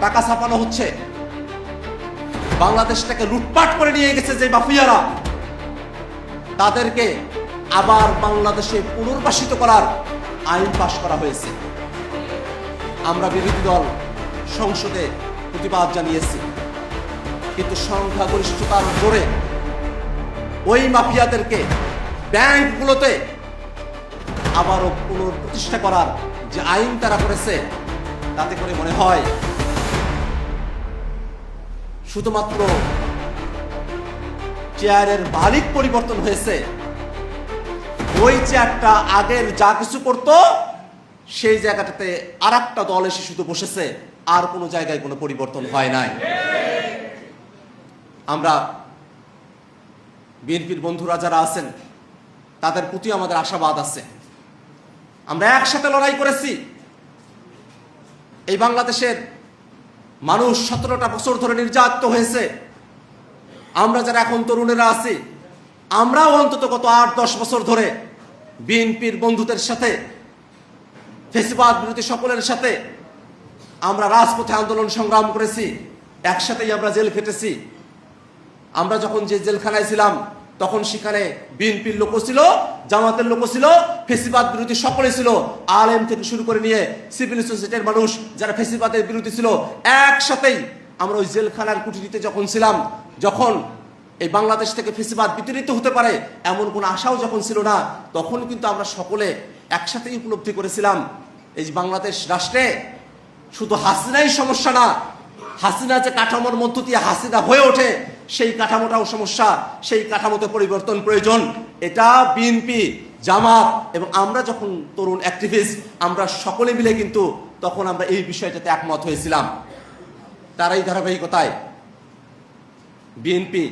টাকা ছাপানো হচ্ছে, বাংলাদেশটাকে লুটপাট করে নিয়ে গেছে যে মাফিয়ারা, তাদেরকে আবার বাংলাদেশে পুনর্বাসিত করার আইন পাশ করা হয়েছে। আমরা বিরোধী দল সংসদে প্রতিবাদ জানিয়েছি, কিন্তু সংখ্যাগরিষ্ঠতার জোরে ওই মাফিয়াদেরকে ব্যাংকগুলোতে আবারও পুনঃপ্রতিষ্ঠা করার যে আইন তারা করেছে, তাতে করে মনে হয় শুধুমাত্র চেয়ারের মালিক পরিবর্তন হয়েছে, ওই চেয়ারটা আগের যা কিছু করত সেই জায়গাটাতে আর একটা দল এসে শুধু বসেছে, আর কোনো জায়গায় কোনো পরিবর্তন হয় নাই। আমরা বিএনপির বন্ধুরা যারা আছেন তাদের প্রতি আমাদের আশাবাদ আছে। আমরা একসাথে লড়াই করেছি। এই বাংলাদেশের মানুষ 17টা বছর ধরে নির্যাতিত হয়েছে। আমরা যারা এখন তরুণেরা আছি, আমরাও অন্তত গত 8-10 বছর ধরে বিএনপির বন্ধুদের সাথে, ফ্যাসিবাদ বিরোধী সকলের সাথে আমরা রাজপথে আন্দোলন সংগ্রাম করেছি, একসাথেই আমরা জেল খেটেছি। আমরা যখন যে জেলখানায় ছিলাম তখন সেখানে বিএনপির লোক ছিল, জামাতের লোক ছিল, ফ্যাসিবাদ বিরোধী সকলে ছিল, আলেম থেকে শুরু করে নিয়ে সিভিল সোসাইটির মানুষ যারা ফ্যাসিবাদের বিরোধী ছিল, একসাথেই আমরা ওই জেলখানার কুঠুরিতে যখন ছিলাম, যখন এই বাংলাদেশ থেকে ফ্যাসিবাদ বিতাড়িত হতে পারে এমন কোনো আশাও যখন ছিল না, তখন কিন্তু আমরা সকলে একসাথেই উপলব্ধি করেছিলাম এই যে বাংলাদেশ রাষ্ট্রে শুধু হাসিনাই সমস্যা না, হাসিনা যে কাঠামোর মধ্য দিয়ে হাসিনা হয়ে ওঠে সেই কাঠামোটাও সমস্যা, সেই কাঠামোতে পরিবর্তন প্রয়োজন। এটা বিএনপি, জামাত এবং আমরা যখন তরুণ অ্যাক্টিভিস্ট, আমরা সকলে মিলে কিন্তু তখন আমরা এই বিষয়টাতে একমত হয়েছিলাম। তার এই ধারাবাহিকতায় বিএনপি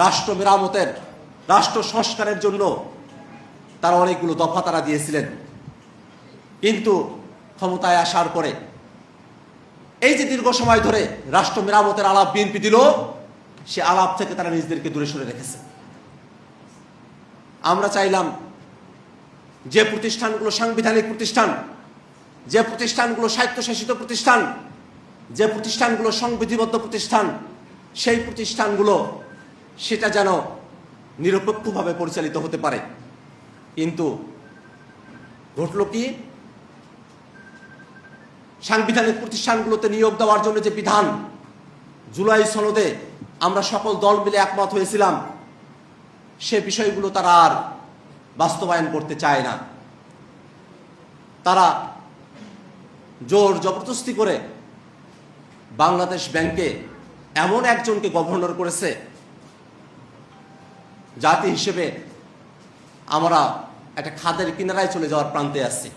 রাষ্ট্র মেরামতের, রাষ্ট্র সংস্কারের জন্য তারা অনেকগুলো দফা তারা দিয়েছিলেন, কিন্তু ক্ষমতায় আসার পরে এই যে দীর্ঘ সময় ধরে রাষ্ট্র মেরামতের আলাপ বিএনপি দিল, সে আলাপ থেকে তারা নিজেদেরকে দূরে সরে রেখেছে। আমরা চাইলাম যে প্রতিষ্ঠানগুলো সাংবিধানিক প্রতিষ্ঠান, যে প্রতিষ্ঠানগুলো স্বায়ত্তশাসিত প্রতিষ্ঠান, যে প্রতিষ্ঠানগুলো সংবিধিবদ্ধ প্রতিষ্ঠান, সেই প্রতিষ্ঠানগুলো সেটা যেন নিরপেক্ষভাবে পরিচালিত হতে পারে। কিন্তু ঘটল কি, সাংবিধানিক প্রতিষ্ঠানগুলোতে নিয়োগ দেওয়ার জন্য যে বিধান জুলাই সনদে আমরা সকল দল মিলে একমত হয়েছিলাম, সে বিষয়গুলো তারা আর বাস্তবায়ন করতে চায় না। তারা জোর জবরদস্তি করে বাংলাদেশ ব্যাংকে এমন একজনকে গভর্নর করেছে, জাতি হিসেবে আমরা একটা খাদের কিনারায় চলে যাওয়ার প্রান্তে আছি।